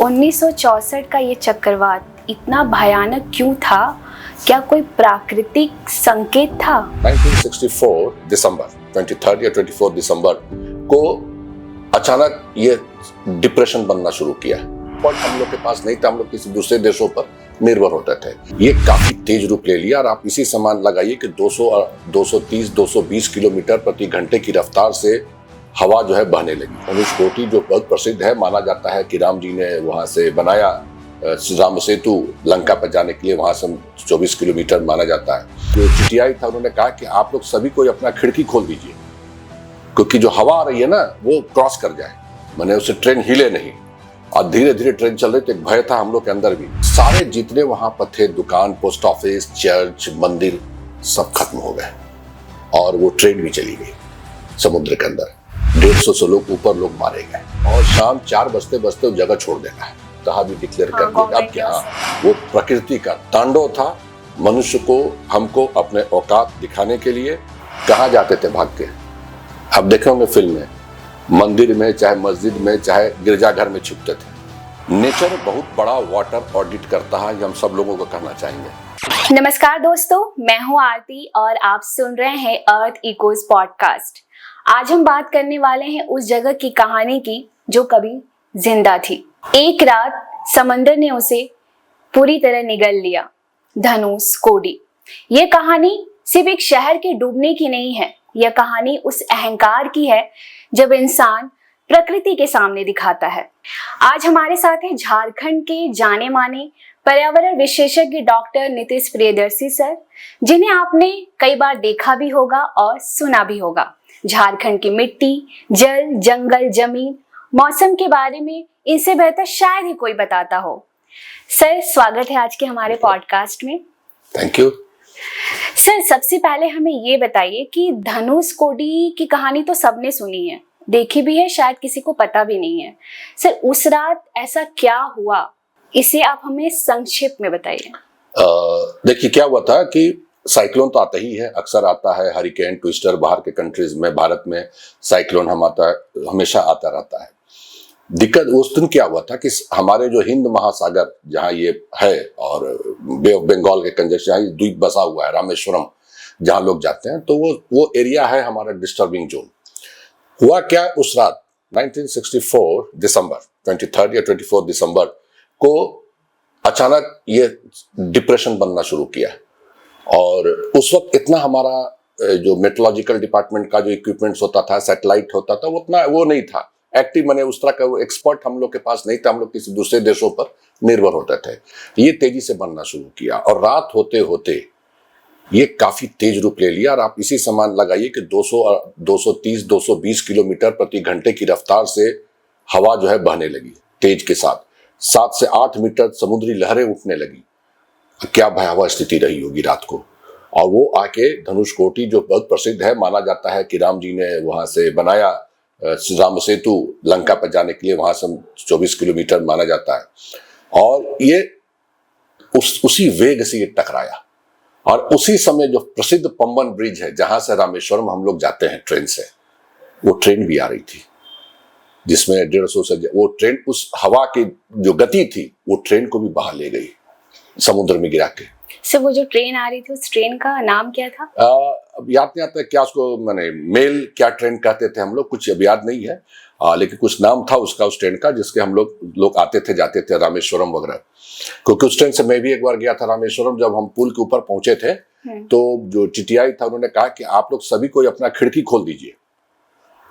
1964 का ये चक्रवात इतना भयानक क्यों था? क्या कोई प्राकृतिक संकेत था? 1964 दिसंबर 23 या 24 दिसंबर को अचानक ये डिप्रेशन बनना शुरू किया। और हम लोग के पास नहीं था, हम लोग किसी दूसरे देशों पर निर्भर होते थे। ये काफी तेज रूप ले लिया और आप इसी समान लगाइए कि 230 220 किलोमीटर प्रति घंटे की रफ्तार से हवा जो है बहने लगी। धनुषकोटी जो बहुत प्रसिद्ध है, माना जाता है कि राम जी ने वहां से बनाया राम सेतु लंका पर जाने के लिए, वहां से 24 किलोमीटर माना जाता है। जो चिटियाई था उन्होंने कहा कि आप लोग सभी कोई अपना खिड़की खोल दीजिए, क्योंकि जो हवा आ रही है ना वो क्रॉस कर जाए, मैंने उससे ट्रेन हिले नहीं। और धीरे धीरे ट्रेन चल रही, तो एक भय था हम लोग के अंदर भी। सारे जितने वहां पर थे, दुकान, पोस्ट ऑफिस, चर्च, मंदिर, सब खत्म हो गए और वो ट्रेन भी चली गई समुद्र के अंदर। 150 से लोग ऊपर लोग मारे गए और शाम 4 बजते बजते वो जगह छोड़ देना है, कहा भी डिक्लेयर कर दिया। अब क्या, वो प्रकृति का तांडव था। मनुष्य को, हमको अपने औकात दिखाने के लिए कहाँ जाते थे भाग के। अब देखे होंगे फिल्म में, मंदिर में, चाहे मस्जिद में, चाहे गिरजाघर में छुपते थे। नेचर बहुत बड़ा वाटर ऑडिट करता है, हम सब लोगों को कहना चाहेंगे। नमस्कार दोस्तों, मैं हूं आरती और आप सुन रहे हैं अर्थ इकोज पॉडकास्ट। आज हम बात करने वाले हैं उस जगह की कहानी की जो कभी जिंदा थी। एक रात समंदर ने उसे पूरी तरह निगल लिया, धनुषकोडी। ये कहानी सिर्फ एक शहर के डूबने की नहीं है, यह कहानी उस अहंकार की है जब इंसान प्रकृति के सामने दिखाता है। आज हमारे साथ हैं झारखंड के जाने माने पर्यावरण विशेषज्ञ डॉक्टर नीतीश प्रियदर्शी सर, जिन्हें आपने कई बार देखा भी होगा और सुना भी होगा। झारखंड की मिट्टी, जल, जंगल, जमीन, मौसम के बारे में इनसे बेहतर शायद ही कोई बताता हो। सर, स्वागत है आज के हमारे पॉडकास्ट में। थैंक यू सर, सबसे पहले हमें ये बताइए कि धनुषकोडी की कहानी तो सबने सुनी है, देखी भी है, शायद किसी को पता भी नहीं है। सर, उस रात ऐसा क्या हुआ, इसे आप हमें संक्षेप में बताइए। देखिए, क्या हुआ था कि साइक्लोन तो आता ही है, अक्सर आता है, हरिकेन, ट्विस्टर, बाहर के कंट्रीज में, भारत में साइक्लोन हमेशा आता रहता है। दिक्कत उस दिन क्या हुआ था कि हमारे जो हिंद महासागर जहाँ ये है और बे ऑफ बंगाल के कंजर जहाँ द्वीप बसा हुआ है, रामेश्वरम जहाँ लोग जाते हैं, तो वो एरिया है हमारा डिस्टर्बिंग जोन। हुआ क्या, उस रात 1964 दिसंबर 23 या 24 दिसंबर को अचानक ये डिप्रेशन बनना शुरू किया। और उस वक्त इतना हमारा जो मेट्रोलॉजिकल डिपार्टमेंट का जो इक्विपमेंट्स होता था, सैटेलाइट होता था, वो नहीं था एक्टिव, मैंने उस तरह का वो एक्सपर्ट हम लोग के पास नहीं था, हम लोग किसी दूसरे देशों पर निर्भर होते थे। ये तेजी से बनना शुरू किया और रात होते होते ये काफी तेज रूप ले लिया और आप इसी समान लगाइए कि 230 220 किलोमीटर प्रति घंटे की रफ्तार से हवा जो है बहने लगी तेज के साथ। 7 से 8 मीटर समुद्री लहरें उठने लगी। क्या भयावह स्थिति रही होगी रात को। और वो आके धनुषकोटी जो बहुत प्रसिद्ध है, माना जाता है कि राम जी ने वहां से बनाया राम सेतु लंका पर जाने के लिए, वहां से 24 किलोमीटर माना जाता है। और ये उसी वेग से ये टकराया और उसी समय जो प्रसिद्ध पंबन ब्रिज है जहां से रामेश्वरम हम लोग जाते हैं ट्रेन से, वो ट्रेन भी आ रही थी जिसमें 150 से वो ट्रेन, उस हवा की जो गति थी वो ट्रेन को भी बहा ले गई समुद्र में गिरा के। सर, वो जो ट्रेन आ रही थी उस ट्रेन का नाम क्या था? अब याद नहीं आता क्या उसको, मैंने मेल क्या ट्रेन कहते थे हम लोग, कुछ अब याद नहीं है, लेकिन कुछ नाम था उसका उस ट्रेन का, जिसके हम लोग आते थे जाते थे रामेश्वरम वगैरह। क्योंकि उस ट्रेन से मैं भी एक बार गया था रामेश्वरम। जब हम पुल के ऊपर पहुंचे थे तो जो चिटियाई था उन्होंने कहा कि आप लोग सभी कोई अपना खिड़की खोल दीजिए,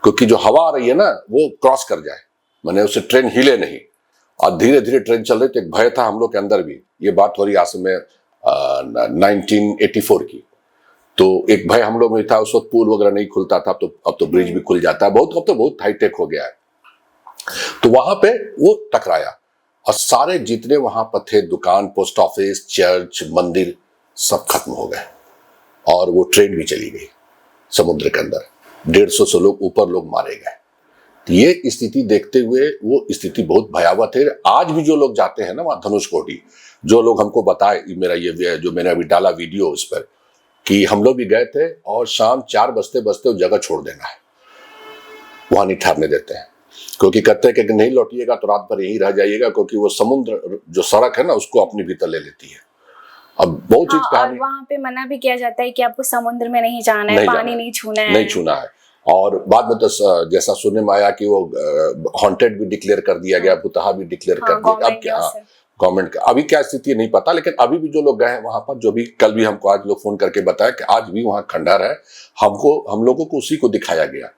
क्योंकि जो हवा आ रही है ना वो क्रॉस कर जाए, मैंने उससे ट्रेन हिले नहीं। और धीरे धीरे ट्रेन चल रही, तो एक भय था हम लोग के अंदर भी। ये बात हो रही आज से मैं 1984 की। तो एक भय हम लोग में था, उस वक्त पुल वगैरह नहीं खुलता था, अब तो ब्रिज भी खुल जाता है, अब तो बहुत हाईटेक हो गया है। तो वहां पे वो टकराया और सारे जितने वहां पर थे, दुकान, पोस्ट ऑफिस, चर्च, मंदिर, सब खत्म हो गए और वो ट्रेन भी चली गई समुद्र के अंदर। 150 से लोग ऊपर लोग मारे गए। ये स्थिति देखते हुए, वो स्थिति बहुत भयावह थे। आज भी जो लोग जाते हैं ना वहां धनुषकोटी, जो लोग हमको बताए, मैंने अभी डाला वीडियो उस पर, कि हम लोग भी गए थे और शाम 4 बजते बजते वो जगह छोड़ देना है, वहां नहीं ठहरने देते हैं। क्योंकि कहते हैं कि अगर नहीं लौटिएगा तो रात भर यहीं रह जाइएगा, क्योंकि वो समुद्र जो सड़क है ना उसको अपने भीतर ले लेती है। अब बहुत चीज हाँ, और वहाँ पे मना भी किया जाता है कि आपको समुद्र में नहीं जाना है, पानी नहीं छूना है, नहीं छूना है। और बाद में तो जैसा सुनने में आया कि वो हॉन्टेड भी डिक्लेयर कर दिया गया, बुतहा भी डिक्लेयर कर दिया। अब क्या गवर्नमेंट का अभी क्या स्थिति नहीं पता, लेकिन अभी भी जो लोग गए हैं वहां पर, जो भी कल भी हमको आज लोग फोन करके बताया कि आज भी वहाँ खंडहर है, हम लोगों को उसी को दिखाया गया।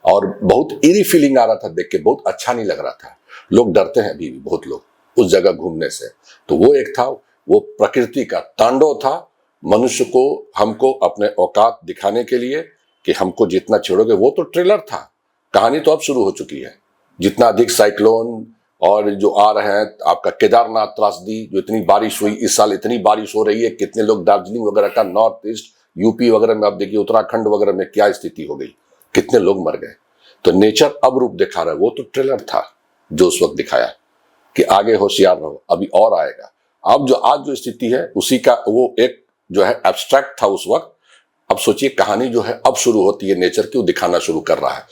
और बहुत इरी फीलिंग आ रहा था देख के, बहुत अच्छा नहीं लग रहा था। लोग डरते हैं अभी भी बहुत लोग उस जगह घूमने से। तो वो एक था, वो प्रकृति का तांडव था, मनुष्य को हमको अपने औकात दिखाने के लिए कि हमको जितना छेड़ोगे। वो तो ट्रेलर था, कहानी तो अब शुरू हो चुकी है। जितना अधिक साइक्लोन और जो आ रहे हैं, आपका केदारनाथ त्रासदी, जो इतनी बारिश हुई इस साल, इतनी बारिश हो रही है, कितने लोग दार्जिलिंग वगैरह का, नॉर्थ ईस्ट यूपी वगैरह में, आप देखिए उत्तराखंड वगैरह में क्या स्थिति हो गई, कितने लोग मर गए। तो नेचर अब रूप दिखा रहा है। वो तो ट्रेलर था जो उस वक्त दिखाया कि आगे होशियार रहो, अभी और आएगा। अब जो आज जो स्थिति है उसी का वो एक जो है एब्स्ट्रैक्ट था उस वक्त। अब सोचिए कहानी जो है अब शुरू होती है, नेचर क्यों दिखाना शुरू कर रहा है।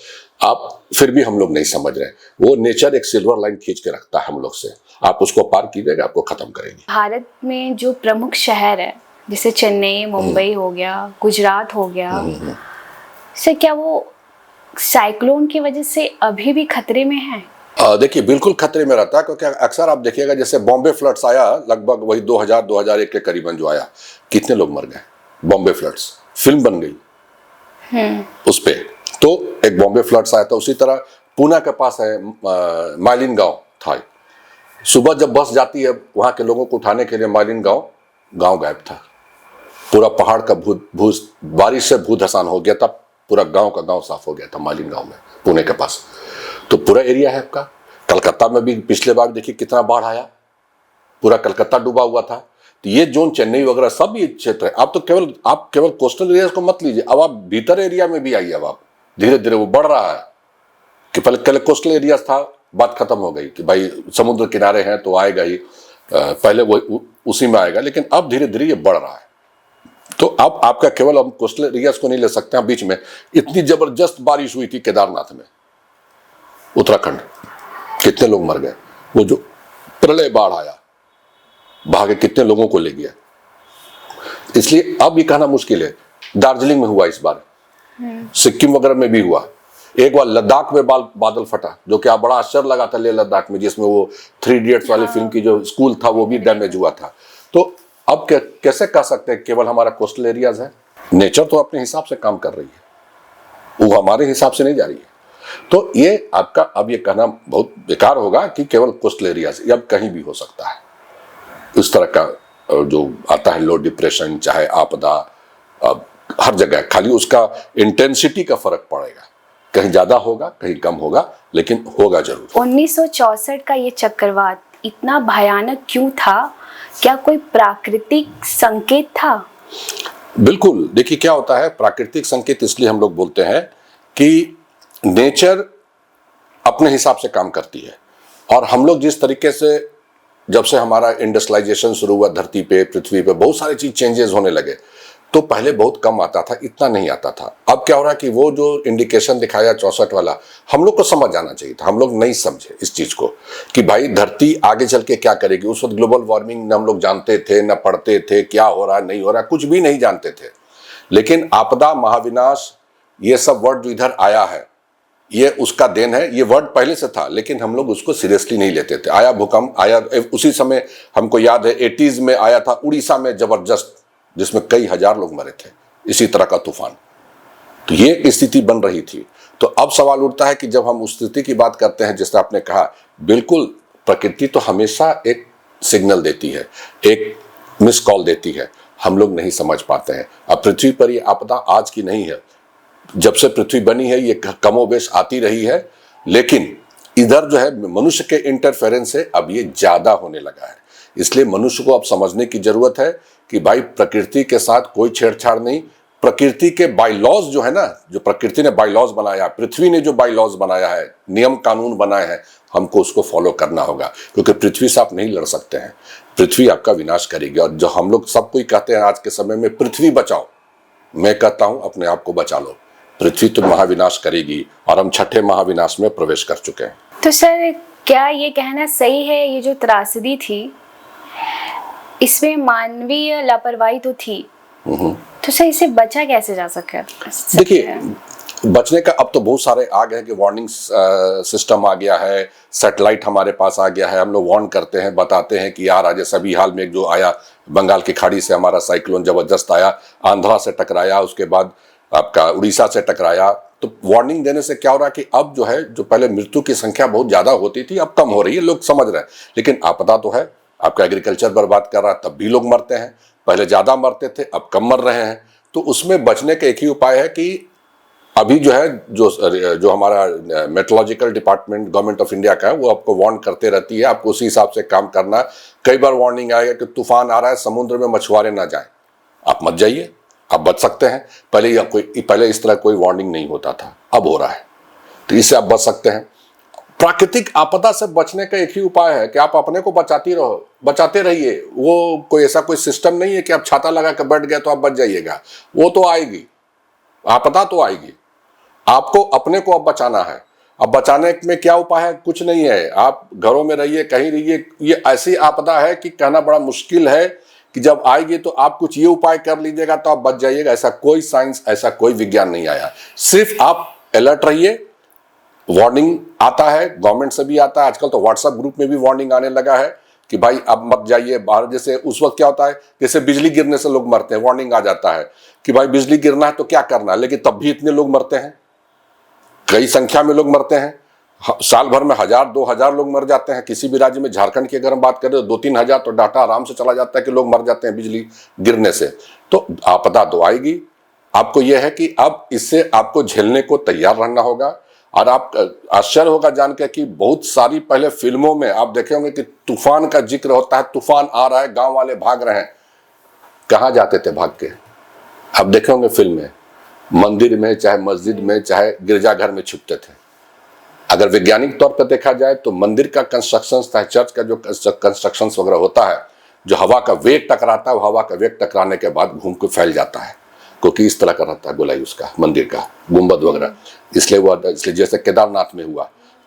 आप फिर भी हम लोग नहीं समझ रहे। वो नेचर एक सिल्वर लाइन खींच के रखता है हम लोग से, आप उसको पार कीजिएगा आपको खत्म करेंगे। भारत में जो प्रमुख शहर है जैसे चेन्नई, मुंबई हो गया, गुजरात हो गया, से क्या वो साइक्लोन की वजह से अभी भी खतरे में है? देखिए बिल्कुल खतरे में रहता है, क्योंकि अक्सर आप देखिएगा जैसे बॉम्बे फ्लड्स आया, लगभग वही 2000-2001 के करीबन जो आया, कितने लोग मर गए। बॉम्बे फ्लड्स फिल्म बन गई उस पे। तो एक बॉम्बे फ्लड्स आया था, उसी तरह पूना के पास है माइलिन गांव था। सुबह जब बस जाती है वहां के लोगों को उठाने के लिए, माइलिन गांव गायब था। पूरा पहाड़ का बारिश से भू धसान हो गया था, पूरा गांव का गांव साफ हो गया था माइलिन गांव में, पुणे के पास। तो पूरा एरिया है आपका। कलकत्ता में भी पिछले बार देखिए कितना बाढ़ आया, पूरा कलकत्ता डूबा हुआ था। तो ये जोन, चेन्नई वगैरह सब ये क्षेत्र है। आप केवल कोस्टल एरिया को मत लीजिए, अब आप भीतर एरिया में भी आइए। अब आप धीरे धीरे वो बढ़ रहा है कि पहले कोस्टल एरिया था, बात खत्म हो गई कि भाई समुद्र किनारे हैं तो आएगा ही, पहले वो उसी में आएगा, लेकिन अब धीरे धीरे ये बढ़ रहा है। तो अब आपका केवल हम कोस्टल एरियाज को नहीं ले सकते हैं। बीच में इतनी जबरदस्त बारिश हुई थी केदारनाथ में, उत्तराखंड, कितने लोग मर गए। वो जो प्रलय बाढ़ आया, भागे कितने लोगों को ले गया। इसलिए अब ये कहना मुश्किल है। दार्जिलिंग में हुआ इस बार, सिक्किम वगैरह में भी हुआ। एक बार लद्दाख में बादल फटा, जो कि बड़ा आश्चर्य लगा था लेह लद्दाख में, जिसमें वो 3 इडियट्स वाली फिल्म की जो स्कूल था वो भी डैमेज हुआ था। तो अब कैसे कह सकते हैं केवल हमारा कोस्टल एरियाज है? नेचर तो अपने हिसाब से काम कर रही है, वो हमारे हिसाब से नहीं जा रही है। तो ये आपका अब ये कहना बहुत बेकार होगा कि केवल कोस्टल एरियाज, ये अब कहीं भी हो सकता है। इस तरह का जो आता है लो डिप्रेशन, चाहे आपदा, अब हर जगह खाली उसका इंटेंसिटी का फर्क पड़ेगा, कहीं ज्यादा होगा कहीं कम होगा, लेकिन होगा जरूर। 1964 का ये चक्रवात इतना भयानक क्यों था? क्या कोई प्राकृतिक संकेत था? बिल्कुल। देखिए क्या होता है, प्राकृतिक संकेत इसलिए हम लोग बोलते हैं कि नेचर अपने हिसाब से काम करती है। और हम लोग जिस तरीके से, जब से हमारा इंडस्ट्रियलाइजेशन शुरू हुआ धरती पे, पृथ्वी पे बहुत सारी चीज चेंजेस होने लगे। तो पहले बहुत कम आता था, इतना नहीं आता था। अब क्या हो रहा है कि वो जो इंडिकेशन दिखाया 64 वाला, हम लोग को समझ जाना चाहिए था। हम लोग नहीं समझे इस चीज को कि भाई धरती आगे चल के क्या करेगी। उस वक्त ग्लोबल वार्मिंग न हम लोग जानते थे, न पढ़ते थे, क्या हो रहा है नहीं हो रहा, कुछ भी नहीं जानते थे। लेकिन आपदा, महाविनाश, ये सब वर्ड जो इधर आया है, ये उसका देन है। ये वर्ड पहले से था, लेकिन हम लोग उसको सीरियसली नहीं लेते थे। आया भूकंप, आया उसी समय, हमको याद है 80s में आया था उड़ीसा में जबरदस्त, जिसमें कई हजार लोग मरे थे, इसी तरह का तूफान। तो ये स्थिति बन रही थी। तो अब सवाल उठता है कि जब हम उस स्थिति की बात करते हैं, जिससे आपने कहा, बिल्कुल प्रकृति तो हमेशा एक सिग्नल देती है, एक मिस कॉल देती है, हम लोग नहीं समझ पाते हैं। अब पृथ्वी पर ये आपदा आज की नहीं है, जब से पृथ्वी बनी है ये कमोबेश आती रही है। लेकिन इधर जो है मनुष्य के इंटरफेरेंस से अब ये ज्यादा होने लगा है। इसलिए मनुष्य को अब समझने की जरूरत है कि भाई प्रकृति के साथ कोई छेड़छाड़ नहीं। प्रकृति के बायलॉज जो है ना, जो प्रकृति ने बायलॉज बनाया, पृथ्वी ने जो बायलॉज बनाया है, नियम कानून बनाए हैं, हमको उसको फॉलो करना होगा। क्योंकि पृथ्वी से आप नहीं लड़ सकते हैं, पृथ्वी आपका विनाश करेगी। और जो हम लोग सब कोई कहते हैं आज के समय में, पृथ्वी बचाओ, मैं कहता हूं अपने आप को बचा लो। पृथ्वी तो महाविनाश करेगी और हम छठे महाविनाश में प्रवेश कर चुके हैं। तो सर क्या ये कहना सही है, ये जो त्रासदी थी इसमें मानवीय लापरवाही तो थी, तो सर इसे बचा कैसे जा सके? देखिए, बचने का अब तो बहुत सारे आ गए हैं कि वार्निंग सिस्टम आ गया है, सैटेलाइट हमारे पास आ गया है, हम लोग वार्न करते हैं, बताते हैं कि यार आज सभी हाल में जो आया बंगाल की खाड़ी से हमारा साइक्लोन जबरदस्त आया, आंध्रा से टकराया, उसके बाद आपका उड़ीसा से टकराया। तो वार्निंग देने से क्या हो रहा है कि अब जो है, जो पहले मृत्यु की संख्या बहुत ज्यादा होती थी अब कम हो रही है, लोग समझ रहे हैं। लेकिन आपदा तो है, आपका एग्रीकल्चर बर्बाद कर रहा है, तब भी लोग मरते हैं, पहले ज्यादा मरते थे अब कम मर रहे हैं। तो उसमें बचने का एक ही उपाय है कि अभी जो है, जो हमारा meteorological department government of India का है, वो आपको वार्न करते रहती है, आपको उसी हिसाब से काम करना है। कई बार वार्निंग आएगा कि तूफान आ रहा है, समुद्र में मछुआरे ना जाएं, आप मत जाइए, आप बच सकते हैं। पहले इस तरह कोई वार्निंग नहीं होता था, अब हो रहा है, तो इससे आप बच सकते हैं। प्राकृतिक आपदा से बचने का एक ही उपाय है कि आप अपने को बचाते रहिए। वो कोई ऐसा कोई सिस्टम नहीं है कि आप छाता लगा कर बैठ गए तो आप बच जाइएगा, वो तो आएगी, आपदा तो आएगी, आपको अपने को अब बचाना है। अब बचाने में क्या उपाय है? कुछ नहीं है, आप घरों में रहिए, कहीं रहिए। ये ऐसी आपदा है कि कहना बड़ा मुश्किल है कि जब आएगी तो आप कुछ ये उपाय कर लीजिएगा तो आप बच जाइएगा। ऐसा कोई साइंस, ऐसा कोई विज्ञान नहीं आया। सिर्फ आप अलर्ट रहिए, वार्निंग आता है, गवर्नमेंट से भी आता है, आजकल तो व्हाट्सएप ग्रुप में भी वार्निंग आने लगा है कि भाई अब मत जाइए बाहर। जैसे उस वक्त क्या होता है, जैसे बिजली गिरने से लोग मरते हैं, वार्निंग आ जाता है कि भाई बिजली गिरना है तो क्या करना है, लेकिन तब भी इतने लोग मरते हैं, कई संख्या में लोग मरते हैं। साल भर में 1000-2000 लोग मर जाते हैं। किसी भी राज्य में, झारखंड की अगर हम बात करें तो 2-3 हजार तो डाटा आराम से चला जाता है कि लोग मर जाते हैं बिजली गिरने से। तो आपदा तो आएगी, आपको यह है कि अब इससे आपको झेलने को तैयार रहना होगा। और आप आश्चर्य होगा जान के कि बहुत सारी पहले फिल्मों में आप देखे होंगे कि तूफान का जिक्र होता है, तूफान आ रहा है, गांव वाले भाग रहे हैं। कहाँ जाते थे भाग के? आप देखे होंगे फिल्म में, मंदिर में, चाहे मस्जिद में, चाहे गिरजाघर में छुपते थे। अगर वैज्ञानिक तौर पर देखा जाए तो मंदिर का कंस्ट्रक्शन, चाहे चर्च का जो कंस्ट्रक्शन वगैरह होता है, जो हवा का वेग टकराता है, वो हवा का वेग टकराने के बाद घूम के फैल जाता है, क्योंकि इस तरह का रहता है गोलाई उसका, मंदिर का गुंबद वगैरह। इसलिए जैसे केदारनाथ में हुआ,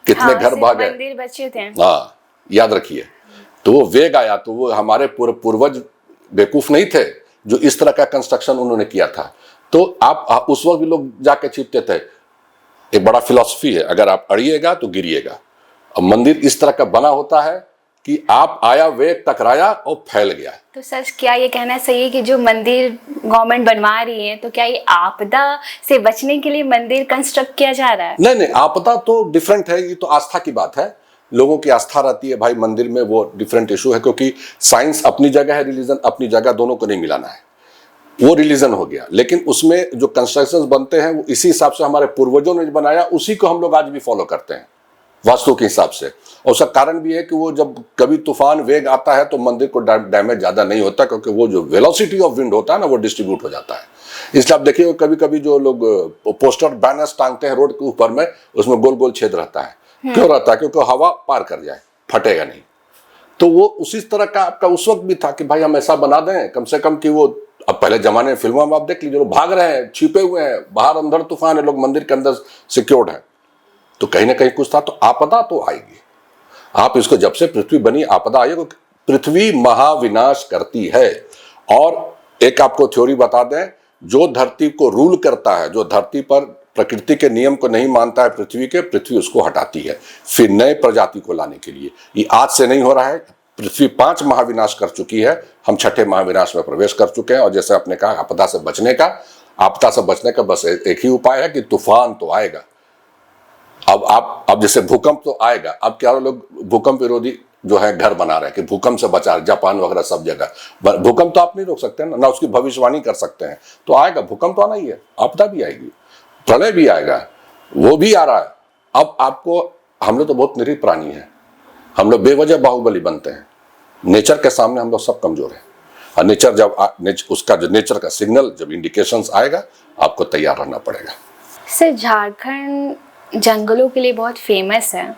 कितने घर भागे, मंदिर बचे थे। हाँ, याद रखिए। तो वो वेग आया, तो वो हमारे पूर्वज बेवकूफ नहीं थे जो इस तरह का कंस्ट्रक्शन उन्होंने किया था। तो आप उस वक्त भी लोग जाके छिपते थे। एक बड़ा फिलॉसफी है, अगर आप अड़िएगा तो गिरिएगा। अब मंदिर इस तरह का बना होता है कि आप आया, वेग टकराया और फैल गया। तो सच क्या ये कहना सही है कि जो मंदिर गवर्नमेंट बनवा रही है, तो क्या ये आपदा से बचने के लिए मंदिर कंस्ट्रक्ट किया जा रहा है? नहीं, आपदा तो डिफरेंट है, ये तो आस्था की बात है, लोगों की आस्था रहती है भाई मंदिर में, वो डिफरेंट इशू है। क्योंकि साइंस अपनी जगह है, रिलीजन अपनी जगह, दोनों को नहीं मिलाना है, वो रिलीजन हो गया। लेकिन उसमें जो कंस्ट्रक्शंस बनते हैं वो इसी हिसाब से हमारे पूर्वजों ने बनाया, उसी को हम लोग आज भी फॉलो करते हैं वास्तु के हिसाब से। और उसका कारण भी है कि वो जब कभी तूफान वेग आता है तो मंदिर को डैमेज ज्यादा नहीं होता, क्योंकि वो जो वेलोसिटी ऑफ विंड होता है ना, वो डिस्ट्रीब्यूट हो जाता है। इसलिए आप देखिए कभी कभी जो लोग पोस्टर बैनर्स टांगते हैं रोड के ऊपर में, उसमें गोल गोल छेद रहता है। क्यों रहता है? क्योंकि हवा पार कर जाए, फटेगा नहीं। तो वो उसी तरह का आपका उस वक्त भी था कि भाई हम ऐसा बना दें कम से कम कि वो, अब पहले जमाने में फिल्मों में आप देख लीजिए, लोग भाग रहे हैं, छिपे हुए हैं बाहर, अंदर तूफान है, लोग मंदिर के अंदर सिक्योर्ड है। तो कहीं ना कहीं कुछ था। तो आपदा तो आएगी, आप इसको, जब से पृथ्वी बनी आपदा आई, पृथ्वी महाविनाश करती है। और एक आपको थ्योरी बता दें, जो धरती को रूल करता है, जो धरती पर प्रकृति के नियम को नहीं मानता है पृथ्वी उसको हटाती है फिर नए प्रजाति को लाने के लिए। ये आज से नहीं हो रहा है, पृथ्वी 5 महाविनाश कर चुकी है, हम छठे महाविनाश में प्रवेश कर चुके हैं। और जैसे आपने कहा, आपदा से बचने का बस एक ही उपाय है कि तूफान तो आएगा। अब जैसे भूकंप तो आएगा, अब क्या लोग भूकंप विरोधी जो है घर बना रहे हैं कि भूकंप से बचा, जापान वगैरह सब जगह। भूकंप तो आप नहीं रोक सकते ना उसकी भविष्यवाणी कर सकते हैं। तो आएगा, भूकंप तो आना ही है, आपदा भी आएगी, प्रलय भी आएगा, वो भी आ रहा है। अब आपको, हम लोग तो बहुत निरीह प्राणी हैं, हम लोग बेवजह बाहुबली बनते हैं। नेचर के सामने हम लोग सब कमजोर हैं। और नेचर जब उसका जो नेचर का सिग्नल, जब इंडिकेशंस आएगा, आपको तैयार रहना पड़ेगा। सर, झारखंड जंगलों के लिए बहुत फेमस है।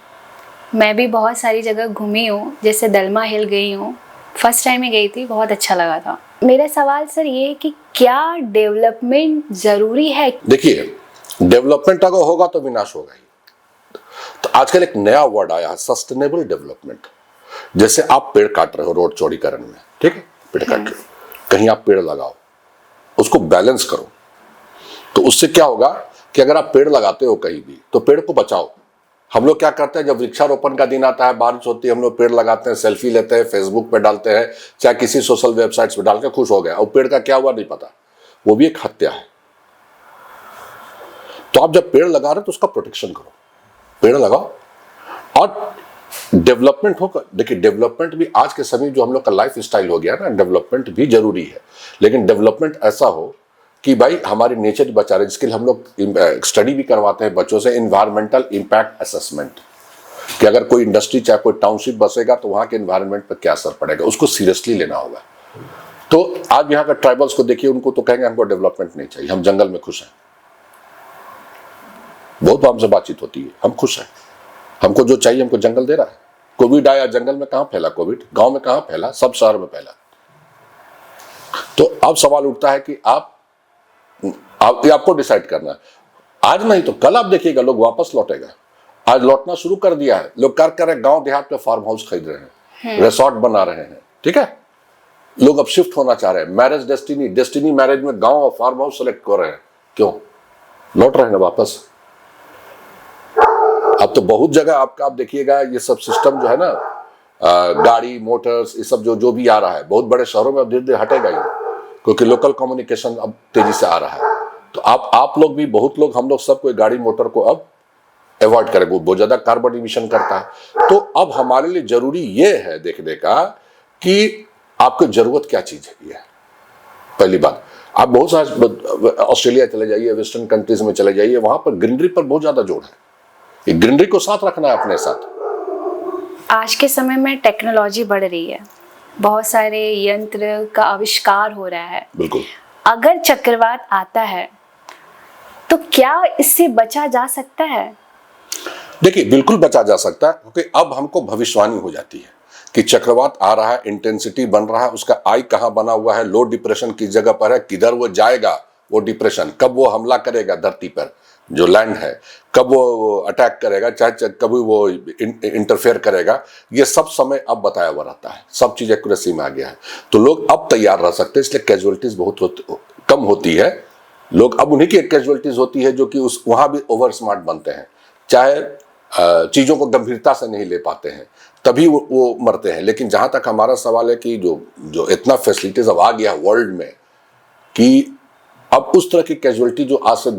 मैं भी बहुत सारी जगह घूमी हूँ, जैसे दलमा हिल गई हूँ, फर्स्ट टाइम ही गई थी, बहुत अच्छा लगा था। मेरा सवाल सर ये है कि क्या डेवलपमेंट ज़रूरी है? देखिए, डेवलपमेंट अगर होगा तो विनाश होगा ही। तो आजकल एक नया वर्ड आया है, सस्टेनेबल डेवलपमेंट। जैसे आप पेड़ काट रहे हो रोड चौड़ीकरण में, ठीक है, पेड़ काट रहे हो, कहीं आप पेड़ लगाओ, उसको बैलेंस करो। तो उससे क्या होगा कि अगर आप पेड़ लगाते हो कहीं भी तो पेड़ को बचाओ। हम लोग क्या करते हैं, जब वृक्षारोपण का दिन आता है, बारिश होती है, हम लोग पेड़ लगाते हैं, सेल्फी लेते हैं, फेसबुक पे डालते हैं, चाहे किसी सोशल वेबसाइट्स पे डाल के खुश हो गए, और पेड़ का क्या हुआ नहीं पता। वो भी एक हत्या है। तो आप जब पेड़ लगा रहे हो तो उसका प्रोटेक्शन करो, पेड़ लगाओ। और डेवलपमेंट होगा, देखिए डेवलपमेंट भी आज के समय जो हम लोग का लाइफ स्टाइल हो गया ना, डेवलपमेंट भी जरूरी है, लेकिन डेवलपमेंट ऐसा हो कि भाई हमारे नेचर बचा रहे। जिसके लिए हम लोग स्टडी भी करवाते हैं बच्चों से, इन्वायरमेंटल इम्पैक्ट असेसमेंट, कि अगर कोई इंडस्ट्री चाहे कोई टाउनशिप बसेगा तो वहां के इन्वायरमेंट पर क्या असर पड़ेगा, उसको सीरियसली लेना होगा। तो आज यहाँ का ट्राइबल्स को देखिए, उनको तो कहेंगे हमको डेवलपमेंट नहीं चाहिए, हम जंगल में खुश हैं। बहुत हमसे बातचीत होती है, हम खुश हैं, हमको जो चाहिए हमको जंगल दे रहा है। कोविड आया, जंगल में कहां फैला कोविड, गांव में कहां फैला, सब शहर में फैला। तो अब सवाल उठता है कि आपको डिसाइड करना है, आज नहीं तो कल आप देखिएगा लोग वापस लौटेगा। आज लौटना शुरू कर दिया है, लोग कर रहे, गांव देहात में फार्म हाउस खरीद रहे हैं, रिसोर्ट बना रहे हैं, ठीक है। लोग अब शिफ्ट होना चाह रहे हैं, मैरिज डेस्टिनी मैरिज में गांव और फार्म हाउस सेलेक्ट कर रहे हैं। क्यों? लौट रहे हैं वापस। अब तो बहुत जगह आप देखिएगा ये सब सिस्टम जो है ना, गाड़ी मोटर्स ये सब जो भी आ रहा है, बहुत बड़े शहरों में अब धीरे धीरे हटेगा ही, क्योंकि लोकल कम्युनिकेशन अब तेजी से आ रहा है। तो आप लोग भी, बहुत लोग, हम लोग सब कोई गाड़ी मोटर को अब अवॉइड करेंगे, बहुत ज्यादा कार्बन इमिशन करता है। तो अब हमारे लिए जरूरी ये है देखने का कि आपको जरूरत क्या चीज है। ये पहली बात। आप बहुत सारे ऑस्ट्रेलिया चले जाइए, वेस्टर्न कंट्रीज में चले जाइए, वहां पर ग्रीनरी पर बहुत ज्यादा जोर है। ये ग्रीनरी को साथ रखना है अपने साथ। आज के समय में टेक्नोलॉजी बढ़ रही है, बहुत सारे यंत्र का आविष्कार हो रहा है। बिल्कुल। अगर चक्रवात आता है तो क्या इससे बचा जा सकता है? देखिए बिल्कुल बचा जा सकता है, क्योंकि अब हमको भविष्यवाणी हो जाती है कि चक्रवात आ रहा है, इंटेंसिटी बन रहा है, उसका आई कहां बना हुआ है, लो डिप्रेशन किस जगह पर है, किधर वो जाएगा, वो डिप्रेशन कब वो हमला करेगा धरती पर जो लैंड है, कब वो अटैक करेगा, चाहे कभी वो इंटरफेयर करेगा, ये सब समय अब बताया हुआ रहता है, सब चीज एक्यूरेसी में आ गया है। तो लोग अब तैयार रह सकते हैं, इसलिए कैजुअलिटीज बहुत कम होती है। लोग अब उन्हीं की कैजुअलिटीज होती है जो कि उस वहां भी ओवर स्मार्ट बनते हैं, चाहे चीजों को गंभीरता से नहीं ले पाते हैं, तभी वो मरते हैं। लेकिन जहां तक हमारा सवाल है कि जो इतना फैसिलिटीज अब आ गया वर्ल्ड में, कि अब उस तरह की कैजुअलिटी जो आज से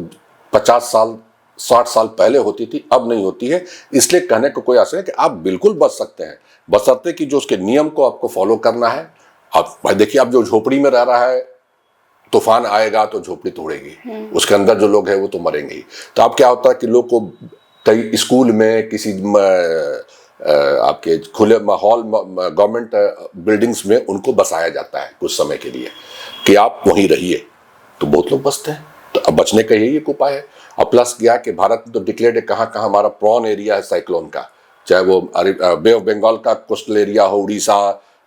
50 साल 60 साल पहले होती थी अब नहीं होती है। इसलिए कहने को कोई आशा है कि आप बिल्कुल बच सकते हैं, बशर्ते कि जो उसके नियम को आपको फॉलो करना है। आप भाई देखिए, आप जो झोपड़ी में रह रहा है, तूफान आएगा तो झोपड़ी तोड़ेगी, उसके अंदर जो लोग हैं वो तो मरेंगे ही। तो अब क्या होता है कि लोग को कई स्कूल में, किसी आपके खुले माहौल, गवर्नमेंट बिल्डिंग्स में उनको बसाया जाता है कुछ समय के लिए कि आप वहीं रहिए, तो बहुत लोग बसते हैं। तो अब बचने का यही एक उपाय है। और प्लस क्या कि भारत में तो डिक्लेयर्ड है कहाँ कहाँ हमारा प्रॉन एरिया है साइक्लोन का, चाहे वो बे ऑफ बंगाल का कोस्टल एरिया हो, उड़ीसा,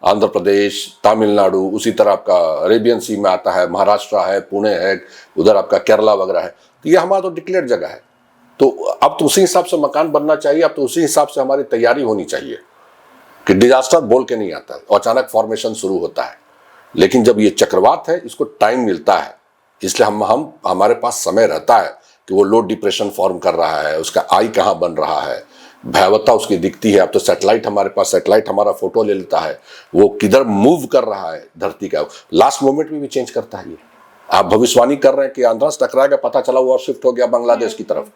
आंध्र प्रदेश, तमिलनाडु, उसी तरह आपका अरेबियन सी में आता है, महाराष्ट्र है, पुणे है, उधर आपका केरला वगैरह है। तो ये हमारा तो डिक्लेयर्ड जगह है। तो अब तो उसी हिसाब से मकान बनना चाहिए, अब तो उसी हिसाब से हमारी तैयारी होनी चाहिए कि डिजास्टर बोल के नहीं आता, अचानक फॉर्मेशन शुरू होता है। लेकिन जब ये चक्रवात है, इसको टाइम मिलता है, इसलिए हम हमारे पास समय रहता है कि वो लो डिप्रेशन फॉर्म कर रहा है, उसका आई कहाँ बन रहा है, भयावहता उसकी दिखती है। अब तो सैटेलाइट हमारे पास, सैटेलाइट हमारा फोटो ले लेता है, वो किधर मूव कर रहा है धरती का, लास्ट मोमेंट में भी चेंज करता है। ये आप भविष्यवाणी कर रहे हैं कि आंध्रा से टकराएगा, पता चला वो शिफ्ट हो गया बांग्लादेश की तरफ।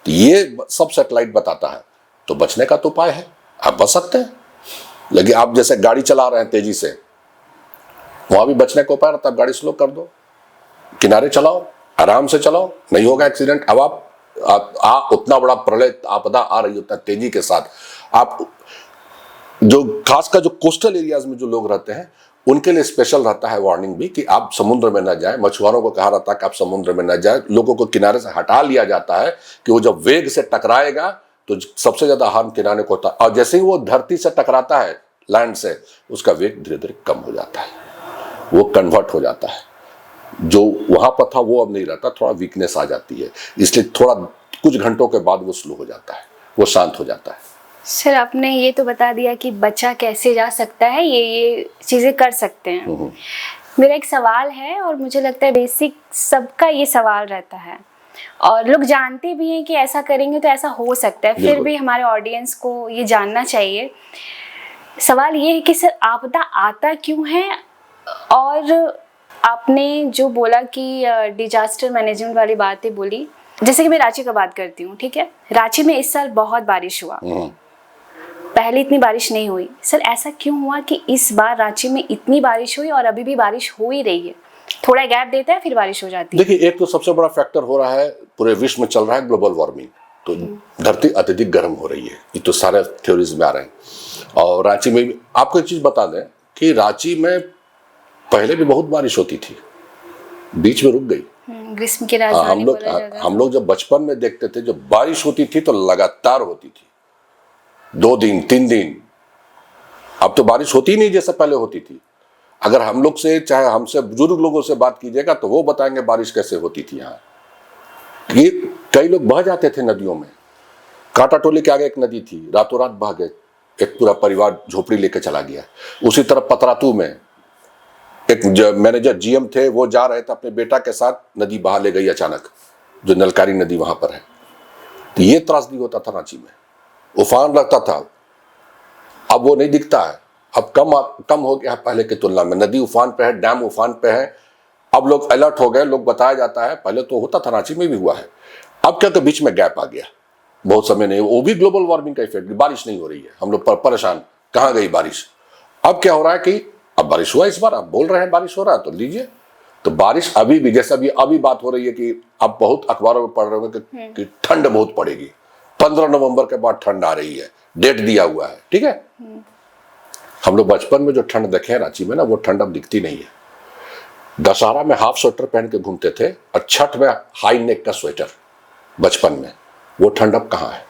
तो ये सब सैटेलाइट बताता है। तो बचने का तो उपाय है, आप बच सकते हैं। लेकिन आप जैसे गाड़ी चला रहे हैं तेजी से, वहां भी बचने का उपाय रहता है, गाड़ी स्लो कर दो, किनारे चलाओ, आराम से चलाओ, नहीं होगा एक्सीडेंट। अब आप उतना बड़ा प्रलय आपदा आ रही होता है तेजी के साथ, आप जो खासकर जो कोस्टल एरियाज में जो लोग रहते हैं उनके लिए स्पेशल रहता है वार्निंग भी कि आप समुद्र में न जाएं। मछुआरों को कहा रहता है कि आप समुद्र में न जाएं, लोगों को किनारे से हटा लिया जाता है कि वो जब वेग से टकराएगा तो सबसे ज्यादा हार्म किनारे को होता है, और जैसे ही वो धरती से टकराता है लैंड से, उसका वेग धीरे धीरे कम हो जाता है, वो कन्वर्ट हो जाता है। जो वहां पर था वो अब नहीं रहता, थोड़ा वीकनेस आ जाती है, इसलिए थोड़ा कुछ घंटों के बाद वो स्लो हो जाता है, वो शांत हो जाता है। सर आपने ये तो बता दिया कि बच्चा कैसे जा सकता है, ये चीजें कर सकते हैं। मेरा एक सवाल है और मुझे लगता है बेसिक सबका ये सवाल रहता है और लोग जानते भी हैं कि ऐसा करेंगे तो ऐसा हो सकता है, फिर भी हमारे ऑडियंस को ये जानना चाहिए। सवाल ये है कि सर आपदा आता क्यों है, और आपने जो बोला कि डिजास्टर मैनेजमेंट वाली बातें बोली, जैसे कि मैं रांची का बात करती हूँ, ठीक है, रांची में इस साल बहुत बारिश हुआ, पहले इतनी बारिश नहीं हुई। सर ऐसा क्यों हुआ कि इस बार रांची में इतनी बारिश हुई और अभी भी बारिश हो ही रही है? थोड़ा गैप देता है फिर बारिश हो जाती है। देखिए, एक तो सबसे बड़ा फैक्टर हो रहा है, पूरे विश्व में चल रहा है ग्लोबल वार्मिंग, तो धरती अत्यधिक गर्म हो रही है, ये तो सारे थ्योरीज में आ रहे हैं। और रांची में भी आपको एक चीज बता दें कि रांची में पहले भी बहुत बारिश होती थी, बीच में रुक गई। ग्रीष्म की राजधानी हम लोग जब बचपन में देखते थे, जब बारिश होती थी तो लगातार होती थी, 2 दिन 3 दिन। अब तो बारिश होती नहीं जैसे पहले होती थी। अगर हम लोग से, चाहे हमसे बुजुर्ग लोगों से बात कीजिएगा तो वो बताएंगे बारिश कैसे होती थी यहाँ। ये कई लोग बह जाते थे नदियों में, कांटा टोली के आगे एक नदी थी, रातों रात बह गए, एक पूरा परिवार झोपड़ी लेके चला गया। उसी तरह पतरातू में एक मैनेजर जीएम थे, वो जा रहे थे अपने बेटा के साथ, नदी बहा ले गई अचानक, जो नलकारी नदी वहां पर है। तो ये त्रासदी होता था रांची में, उफान लगता था। अब वो नहीं दिखता है, अब कम हो गया पहले की तुलना में। नदी उफान पे है, डैम उफान पे है, अब लोग अलर्ट हो गए, लोग बताया जाता है। पहले तो होता था, रांची में भी हुआ है। अब क्या, तो बीच में गैप आ गया, बहुत समय नहीं, वो भी ग्लोबल वार्मिंग का इफेक्ट, बारिश नहीं हो रही है, हम लोग परेशान, कहाँ गई बारिश। अब क्या हो रहा है कि अब बारिश हुआ, इस बार आप बोल रहे हैं बारिश हो रहा है तो लीजिए। तो बारिश अभी भी, जैसे अभी बात हो रही है कि अब बहुत अखबारों में पढ़ रहे होंगे कि ठंड बहुत पड़ेगी, 15 नवंबर के बाद ठंड आ रही है, डेट दिया हुआ है, ठीक है। हम लोग बचपन में जो ठंड देखे हैं रांची में ना, वो ठंड अब दिखती नहीं है। दशहरा में हाफ स्वेटर पहन के घूमते थे और छठ में हाई नेक का स्वेटर, बचपन में, वो ठंड अब कहाँ है?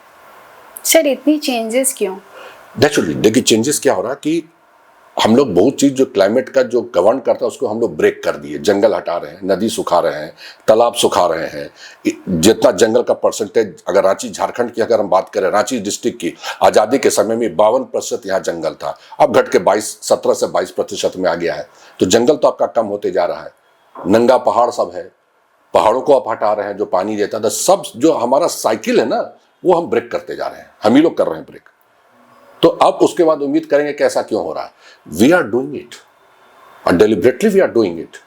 सर इतनी चेंजेस क्यों? नेचुरली देखिए, चेंजेस क्या हो रहा है कि हम लोग बहुत चीज जो क्लाइमेट का जो गवर्न करता है उसको हम लोग ब्रेक कर दिए। जंगल हटा रहे हैं, नदी सुखा रहे हैं, तालाब सुखा रहे हैं। जितना जंगल का परसेंटेज, अगर रांची झारखंड की अगर हम बात करें, रांची डिस्ट्रिक्ट की आज़ादी के समय में 52% यहाँ जंगल था, अब घट के 17 से 22% में आ गया है। तो जंगल तो आपका कम होते जा रहा है। नंगा पहाड़ सब है, पहाड़ों को आप हटा रहे हैं, जो पानी देता था, सब जो हमारा साइकिल है ना, वो हम ब्रेक करते जा रहे हैं, हम ही लोग कर रहे हैं ब्रेक। तो अब उसके बाद उम्मीद करेंगे कि ऐसा क्यों हो रहा है। वी आर डूइंग इट और deliberately we are doing it,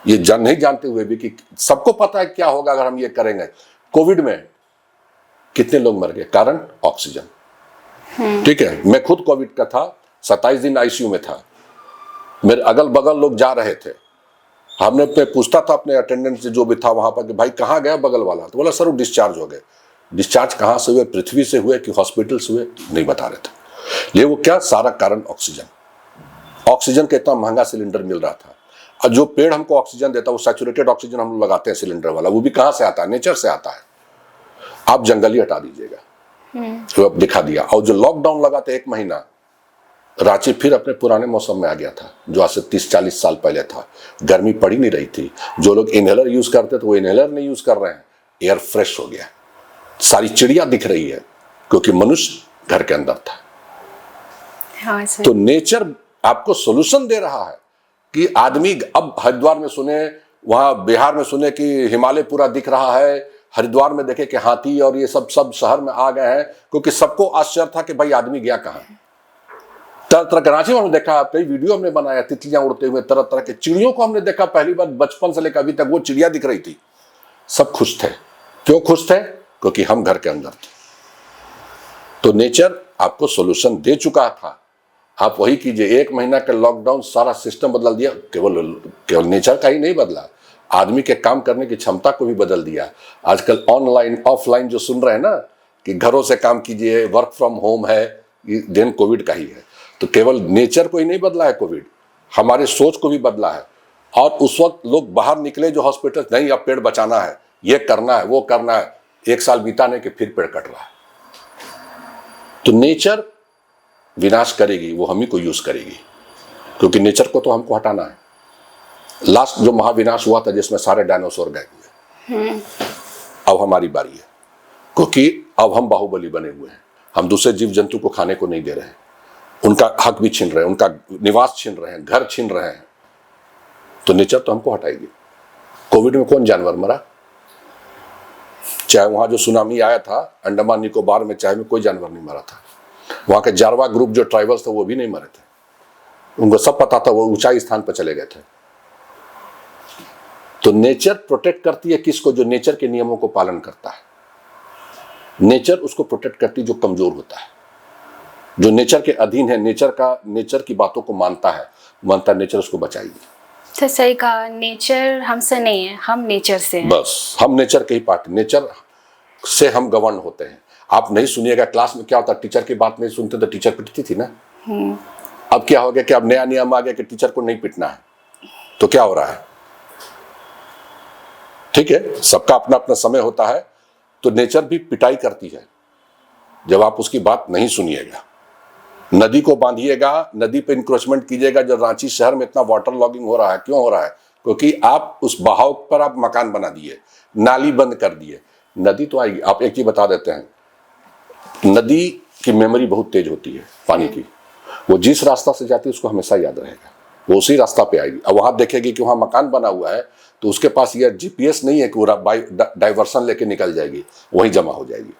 ये नहीं जानते हुए भी कि सबको पता है क्या होगा अगर हम ये करेंगे। कोविड में कितने लोग मर गए? कारण ऑक्सीजन, ठीक है। मैं खुद कोविड का था, 27 दिन आईसीयू में था, मेरे अगल बगल लोग जा रहे थे, हमने पूछता था अपने अटेंडेंट से जो भी था वहां पर कि भाई कहाँ गया बगल वाला, तो बोला सर वो डिस्चार्ज हो गए। डिस्चार्ज कहाँ से हुए? पृथ्वी से हुए कि हॉस्पिटल से हुए? नहीं बता रहे थे। ये वो क्या, सारा कारण ऑक्सीजन। ऑक्सीजन का इतना महंगा सिलेंडर मिल रहा था, और जो पेड़ हमको ऑक्सीजन देता है वो सैचुरेटेड ऑक्सीजन हम लोग लगाते हैं सिलेंडर वाला, वो भी कहाँ से आता है? नेचर से आता है। आप जंगल ही हटा दीजिएगा, तो अब दिखा दिया। और जो लॉकडाउन लगा था 1 महीना, रांची फिर अपने पुराने मौसम में आ गया था, जो आज से 30-40 साल पहले था। गर्मी पड़ ही नहीं रही थी, जो लोग इनहेलर यूज करते थे वो इनहेलर नहीं यूज कर रहे हैं, एयर फ्रेश हो गया, सारी चिड़िया दिख रही है, क्योंकि मनुष्य घर के अंदर था। हाँ सर। तो नेचर आपको सोल्यूशन दे रहा है कि आदमी अब हरिद्वार में सुने, वहां बिहार में सुने कि हिमालय पूरा दिख रहा है, हरिद्वार में देखे कि हाथी और ये सब शहर में आ गए हैं, क्योंकि सबको आश्चर्य था कि भाई आदमी गया कहाँ। तरह तरह के, रांची में हमने देखा, कई वीडियो हमने बनाया, तितलियां उड़ते हुए, तरह तरह के चिड़ियों को हमने देखा पहली बार बचपन से लेकर अभी तक, वो चिड़िया दिख रही थी, सब खुश थे। क्यों खुश थे? क्योंकि हम घर के अंदर थे। तो नेचर आपको सोल्यूशन दे चुका था, आप वही कीजिए। 1 महीना का लॉकडाउन सारा सिस्टम बदल दिया। केवल नेचर का ही नहीं बदला, आदमी के काम करने की क्षमता को भी बदल दिया। आजकल ऑनलाइन ऑफलाइन जो सुन रहे हैं ना कि घरों से काम कीजिए, वर्क फ्रॉम होम है, ये देन कोविड का ही है। तो केवल नेचर को ही नहीं बदला है कोविड, हमारे सोच को भी बदला है। और उस वक्त लोग बाहर निकले जो हॉस्पिटल, नहीं अब पेड़ बचाना है, ये करना है, वो करना है, 1 साल बीता नहीं कि फिर पेड़ कट रहा है। तो नेचर विनाश करेगी, वो हम ही को यूज करेगी, क्योंकि नेचर को तो हमको हटाना है। लास्ट जो महाविनाश हुआ था जिसमें सारे डायनासोर गए हुए, अब हमारी बारी है, क्योंकि अब हम बाहुबली बने हुए हैं। हम दूसरे जीव जंतु को खाने को नहीं दे रहे हैं, उनका हक भी छीन रहे हैं, उनका निवास छीन रहे हैं, घर छीन रहे हैं, तो नेचर तो हमको हटाएगी। कोविड में कौन जानवर मरा? चाहे वहां जो सुनामी आया था अंडमान निकोबार में, चाहे में कोई जानवर नहीं मरा था। वहां के जारवा ग्रुप जो ट्राइबल्स थे वो भी नहीं मरे थे, उनको सब पता था, वो ऊंचाई स्थान पर चले गए थे। तो नेचर प्रोटेक्ट करती है किसको? जो नेचर के नियमों को पालन करता है। नेचर उसको प्रोटेक्ट करती है जो कमजोर होता है, जो नेचर के अधीन है, नेचर की बातों को मानता है, नेचर उसको बचाएगी। तो सही कहा, नेचर हमसे नहीं है, हम नेचर से हैं। बस हम नेचर के ही पार्ट, नेचर से हम गवर्न होते हैं। आप नहीं सुनिएगा क्लास में क्या होता, टीचर की बात नहीं सुनते तो टीचर पिटती थी ना। अब क्या हो गया कि अब नया नियम आ गया कि टीचर को नहीं पिटना है, तो क्या हो रहा है? ठीक है, सबका अपना अपना समय होता है, तो नेचर भी पिटाई करती है जब आप उसकी बात नहीं सुनिएगा। नदी को बांधिएगा, नदी पे इंक्रोचमेंट कीजिएगा। जो रांची शहर में इतना वाटर लॉगिंग हो रहा है, क्यों हो रहा है? क्योंकि आप उस बहाव पर आप मकान बना दिए, नाली बंद कर दिए, नदी तो आएगी। आप एक चीज बता देते हैं, नदी की मेमोरी बहुत तेज होती है पानी की, वो जिस रास्ता से जाती है उसको हमेशा याद रहेगा, वो उसी रास्ता पे आएगी। अब वहां देखेगी कि वहां मकान बना हुआ है, तो उसके पास ये जीपीएस नहीं है कि वो डाइवर्सन लेके निकल जाएगी, वहीं जमा हो जाएगी,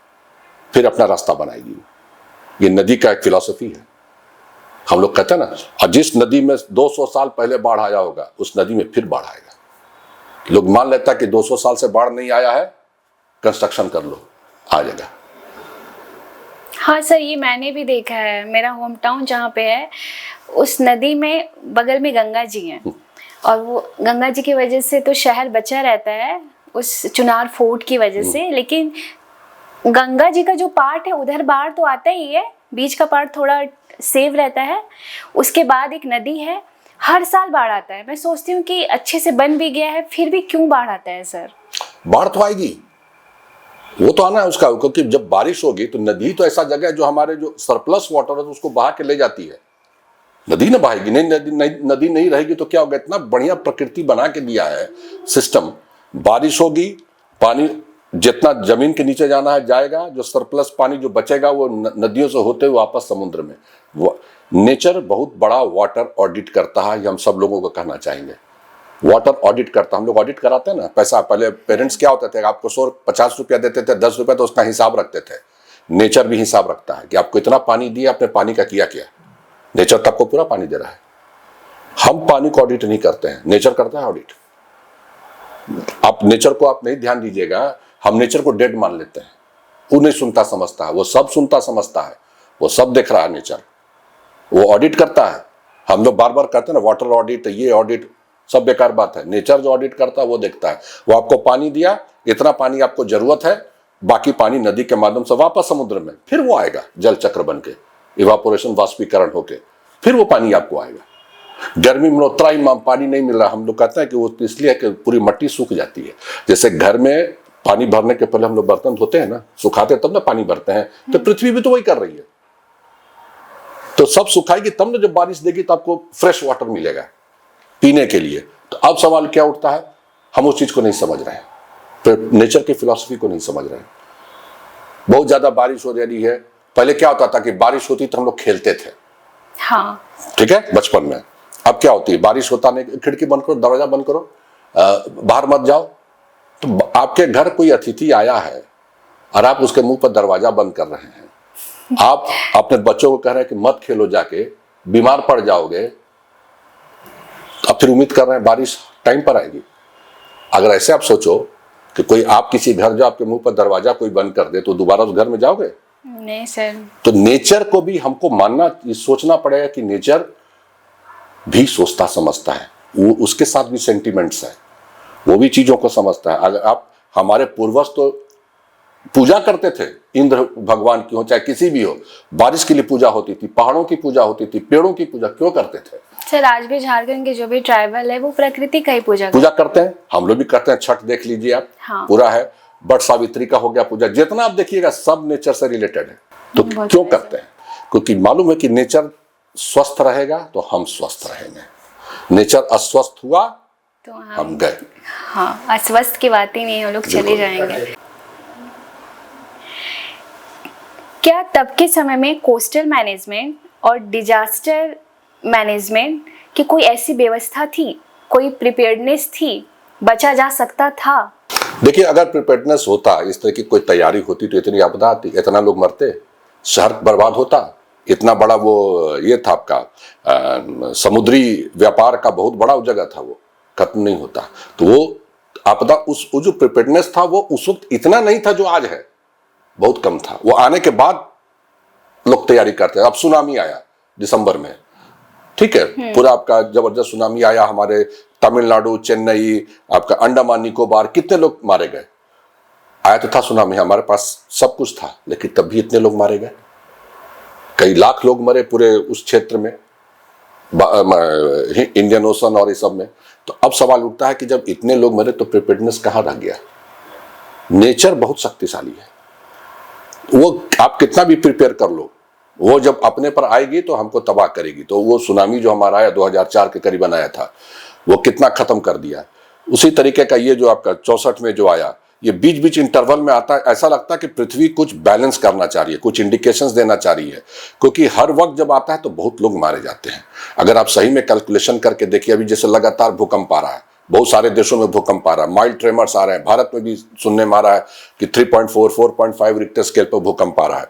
फिर अपना रास्ता बनाएगी। ये नदी का एक फिलॉसफी है। हम लोग कहते हैं ना, और जिस नदी में 200 साल पहले बाढ़ आया होगा, उस नदी में फिर बाढ़ आएगा। लोग मान लेता है कि 200 साल से बाढ़ नहीं आया है, कंस्ट्रक्शन कर लो, आ जाएगा। हाँ सर, ये मैंने भी देखा है। मेरा होम टाउन जहाँ पे है, उस नदी में बगल में गंगा जी हैं, और वो गंगा जी की वजह से तो शहर बचा रहता है उस चुनार फोर्ट की वजह से। लेकिन गंगा जी का जो पार्ट है उधर बाढ़ तो आता ही है, बीच का पार्ट थोड़ा सेव रहता है। उसके बाद एक नदी है, हर साल बाढ़ आता है। मैं सोचती हूँ कि अच्छे से बन भी गया है, फिर भी क्यों बाढ़ आता है सर? बाढ़ तो आएगी, वो तो आना है उसका, क्योंकि जब बारिश होगी तो नदी तो ऐसा जगह है जो हमारे जो सरप्लस वाटर है तो उसको बहा के ले जाती है। नदी ना बहाएगी, नदी नहीं रहेगी तो क्या होगा? इतना बढ़िया प्रकृति बना के दिया है सिस्टम। बारिश होगी, पानी जितना जमीन के नीचे जाना है जाएगा, जो सरप्लस पानी जो बचेगा वो नदियों से होते हुए वापस समुद्र में। नेचर बहुत बड़ा वाटर ऑडिट करता है, ये हम सब लोगों को कहना चाहेंगे। वाटर ऑडिट करता, हम लोग ऑडिट कराते हैं ना, पैसा पहले पेरेंट्स क्या होते थे, आपको 150 रुपया देते थे, 10 रुपया तो उसका हिसाब रखते थे। नेचर भी हिसाब रखता है कि आपको इतना पानी दिया, आपने पानी का किया क्या। नेचर तो आपको पूरा पानी दे रहा है। हम पानी को ऑडिट नहीं करते हैं, नेचर करता है ऑडिट। आप नेचर को आप नहीं ध्यान दीजिएगा, हम नेचर को डेड मान लेते हैं। वो नहीं सुनता समझता है, वो सब सुनता समझता है, वो सब देख रहा है। नेचर वो ऑडिट करता है। हम लोग बार बार कहते हैं ना वाटर ऑडिट, ये ऑडिट, सब बेकार बात है। नेचर जो ऑडिट करता है वो देखता है, वो आपको पानी दिया, इतना पानी आपको जरूरत है, बाकी पानी नदी के माध्यम से वापस समुद्र में, फिर वो आएगा जल चक्र बन के, इवापोरेशन, वाष्पीकरण होके, फिर वो पानी आपको आएगा। गर्मी में उतना ही पानी नहीं मिल रहा, हम लोग कहते हैं कि वो इसलिए कि पूरी मिट्टी सूख जाती है। जैसे घर में पानी भरने के पहले हम लोग बर्तन धोते हैं ना, सुखाते तब ना पानी भरते हैं, तो पृथ्वी भी तो वही कर रही है। तो सब सुखाएगी तब ना, जब बारिश देगी तो आपको फ्रेश वाटर मिलेगा पीने के लिए। तो अब सवाल क्या उठता है, हम उस चीज को नहीं समझ रहे हैं, फिर नेचर की फिलॉसफी को नहीं समझ रहे हैं। बहुत ज्यादा बारिश हो रही है, पहले क्या होता था कि बारिश होती तो हम लोग खेलते थे, हाँ ठीक है, बचपन में। अब क्या होती है, बारिश होता नहीं, खिड़की बंद करो, दरवाजा बंद करो, बाहर मत जाओ। तो आपके घर कोई अतिथि आया है और आप उसके मुंह पर दरवाजा बंद कर रहे हैं, आप अपने बच्चों को कह रहे हैं कि मत खेलो, जाके बीमार पड़ जाओगे, अब फिर उम्मीद कर रहे हैं बारिश टाइम पर आएगी। अगर ऐसे आप सोचो कि कोई आप किसी घर जो आपके मुंह पर दरवाजा कोई बंद कर दे, तो दोबारा उस घर में जाओगे? नहीं सर। तो नेचर को भी हमको मानना, सोचना पड़ेगा कि नेचर भी सोचता समझता है, वो उसके साथ भी सेंटिमेंट्स है, वो भी चीजों को समझता है। अगर आप, हमारे पूर्वज तो पूजा करते थे, इंद्र भगवान की हो चाहे किसी भी हो, बारिश के लिए पूजा होती थी, पहाड़ों की पूजा होती थी, पेड़ों की पूजा क्यों करते थे? सर आज भी झारखंड के जो भी ट्राइबल है वो प्रकृति का ही पूजा करते हैं। हम लोग भी करते हैं, छठ देख लीजिए आप, हाँ। पूरा है, बट सावित्री का हो गया पूजा, जितना आप देखिएगा सब नेचर से रिलेटेड है। तो क्यों करते हैं? क्योंकि मालूम है कि नेचर स्वस्थ रहेगा तो हम स्वस्थ रहेंगे। नेचर अस्वस्थ हुआ तो हम गए। हाँ, अस्वस्थ की बात ही नहीं है, वो लोग चले जाएंगे। क्या तब के समय में कोस्टल मैनेजमेंट और डिजास्टर मैनेजमेंट की कोई ऐसी व्यवस्था थी, कोई प्रिपेयर्डनेस थी, बचा जा सकता था? देखिए, अगर प्रिपेयर्डनेस होता, इस तरह की कोई तैयारी होती तो इतनी आपदा आती, इतना लोग मरते, शहर बर्बाद होता, इतना बड़ा वो ये था आपका समुद्री व्यापार का बहुत बड़ा जगह था, वो खत्म नहीं होता। तो वो आपदा वो जो प्रिपेयर्डनेस था वो उस वक्त इतना नहीं था जो आज है, बहुत कम था। वो आने के बाद लोग तैयारी करते हैं। अब सुनामी आया दिसंबर में, ठीक है, पूरा आपका जबरदस्त सुनामी आया, हमारे तमिलनाडु, चेन्नई, आपका अंडमान निकोबार, कितने लोग मारे गए। आया तो था सुनामी, हमारे पास सब कुछ था, लेकिन तब भी इतने लोग मारे गए, कई लाख लोग मरे पूरे उस क्षेत्र में, इंडियन ओशन और इस सब में। तो अब सवाल उठता है कि जब इतने लोग मरे तो प्रिपेयर्डनेस कहाँ रह गया? नेचर बहुत शक्तिशाली है, वो आप कितना भी प्रिपेयर कर लो, वो जब अपने पर आएगी तो हमको तबाह करेगी। तो वो सुनामी जो हमारा आया 2004 के करीबन आया था, वो कितना खत्म कर दिया। उसी तरीके का ये जो आपका 64 में जो आया, ये बीच बीच इंटरवल में आता है। ऐसा लगता है कि पृथ्वी कुछ बैलेंस करना चाह रही है, कुछ इंडिकेशंस देना चाह रही है, क्योंकि हर वक्त जब आता है तो बहुत लोग मारे जाते हैं। अगर आप सही में कैलकुलेशन करके देखिए, अभी जैसे लगातार भूकंप आ रहा है, बहुत सारे देशों में भूकंप आ रहा है, माइल्ड ट्रेमर्स आ रहे हैं, भारत में भी सुनने में आ रहा है कि 3.4, 4.5 रिक्टर स्केल पर भूकंप आ रहा है।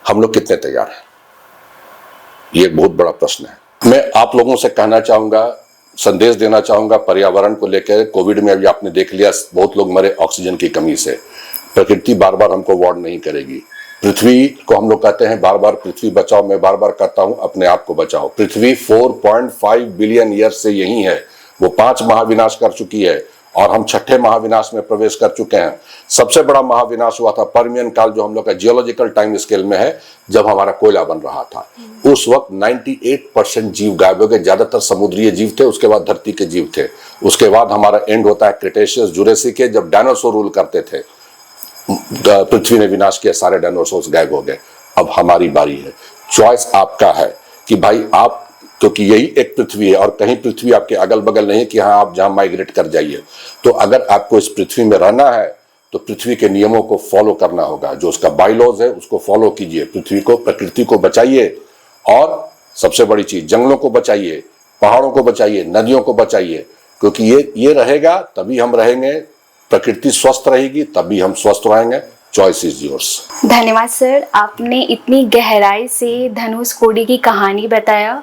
हम लोग कितने तैयार हैं, ये एक बहुत बड़ा प्रश्न है। मैं आप लोगों से कहना चाहूंगा, संदेश देना चाहूंगा पर्यावरण को लेकर। कोविड में अभी आपने देख लिया, बहुत लोग मरे ऑक्सीजन की कमी से। प्रकृति बार बार हमको वार्न नहीं करेगी। पृथ्वी को हम लोग कहते हैं बार बार, पृथ्वी बचाओ, मैं बार बार कहता हूं अपने आप को बचाओ। पृथ्वी 4.5 बिलियन ईयर से यही है, वो 5 महाविनाश कर चुकी है और हम 6ठे महाविनाश में प्रवेश कर चुके हैं। सबसे बड़ा महाविनाश हुआ था पर्मियन काल, जो हम लोग का जियोलॉजिकल टाइम स्केल में है, जब हमारा कोयला बन रहा था। उस वक्त 98% जीव गायब हो गए, ज्यादातर समुद्रीय जीव थे, उसके बाद धरती के जीव थे। उसके बाद हमारा एंड होता है क्रिटेशियस जुरेसिक के, जब डायनासोर रूल करते थे, पृथ्वी ने विनाश किया, सारे डायनासोर गायब हो गए। अब हमारी बारी है, चॉइस आपका है कि भाई आप, क्योंकि यही एक पृथ्वी है और कहीं पृथ्वी आपके अगल बगल नहीं कि हाँ आप जहां माइग्रेट कर जाइए। तो अगर आपको इस पृथ्वी में रहना है तो पृथ्वी के नियमों को फॉलो करना होगा, जो उसका बायलॉज है उसको फॉलो कीजिए। पृथ्वी को, प्रकृति को बचाइए, और सबसे बड़ी चीज जंगलों को बचाइए, पहाड़ों को बचाइए, नदियों को बचाइए, क्योंकि ये रहेगा तभी हम रहेंगे, प्रकृति स्वस्थ रहेगी तभी हम स्वस्थ रहेंगे। Choice is yours. धन्यवाद सर, आपने इतनी गहराई से धनुषकोडी की कहानी बताया।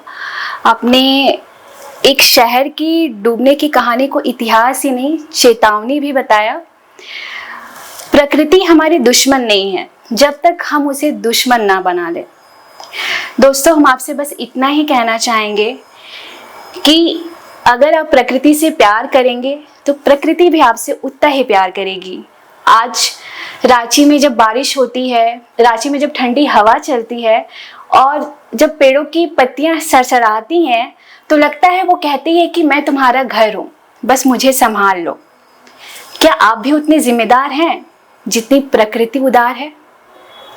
आपने एक शहर की डूबने की कहानी को इतिहास ही नहीं, चेतावनी भी बताया। प्रकृति हमारी दुश्मन नहीं है, जब तक हम उसे दुश्मन ना बना ले। दोस्तों, हम आपसे बस इतना ही कहना चाहेंगे कि अगर आप प्रकृति से प्यार करेंगे तो प्रकृति भी आपसे उतना ही प्यार करेगी। आज रांची में जब बारिश होती है, रांची में जब ठंडी हवा चलती है और जब पेड़ों की पत्तियां सरसराती हैं, तो लगता है वो कहती है कि मैं तुम्हारा घर हूं, बस मुझे संभाल लो। क्या आप भी उतने जिम्मेदार हैं जितनी प्रकृति उदार है?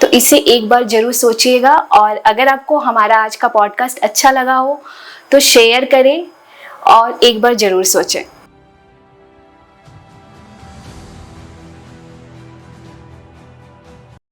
तो इसे एक बार जरूर सोचिएगा, और अगर आपको हमारा आज का पॉडकास्ट अच्छा लगा हो तो शेयर करें और एक बार जरूर सोचें।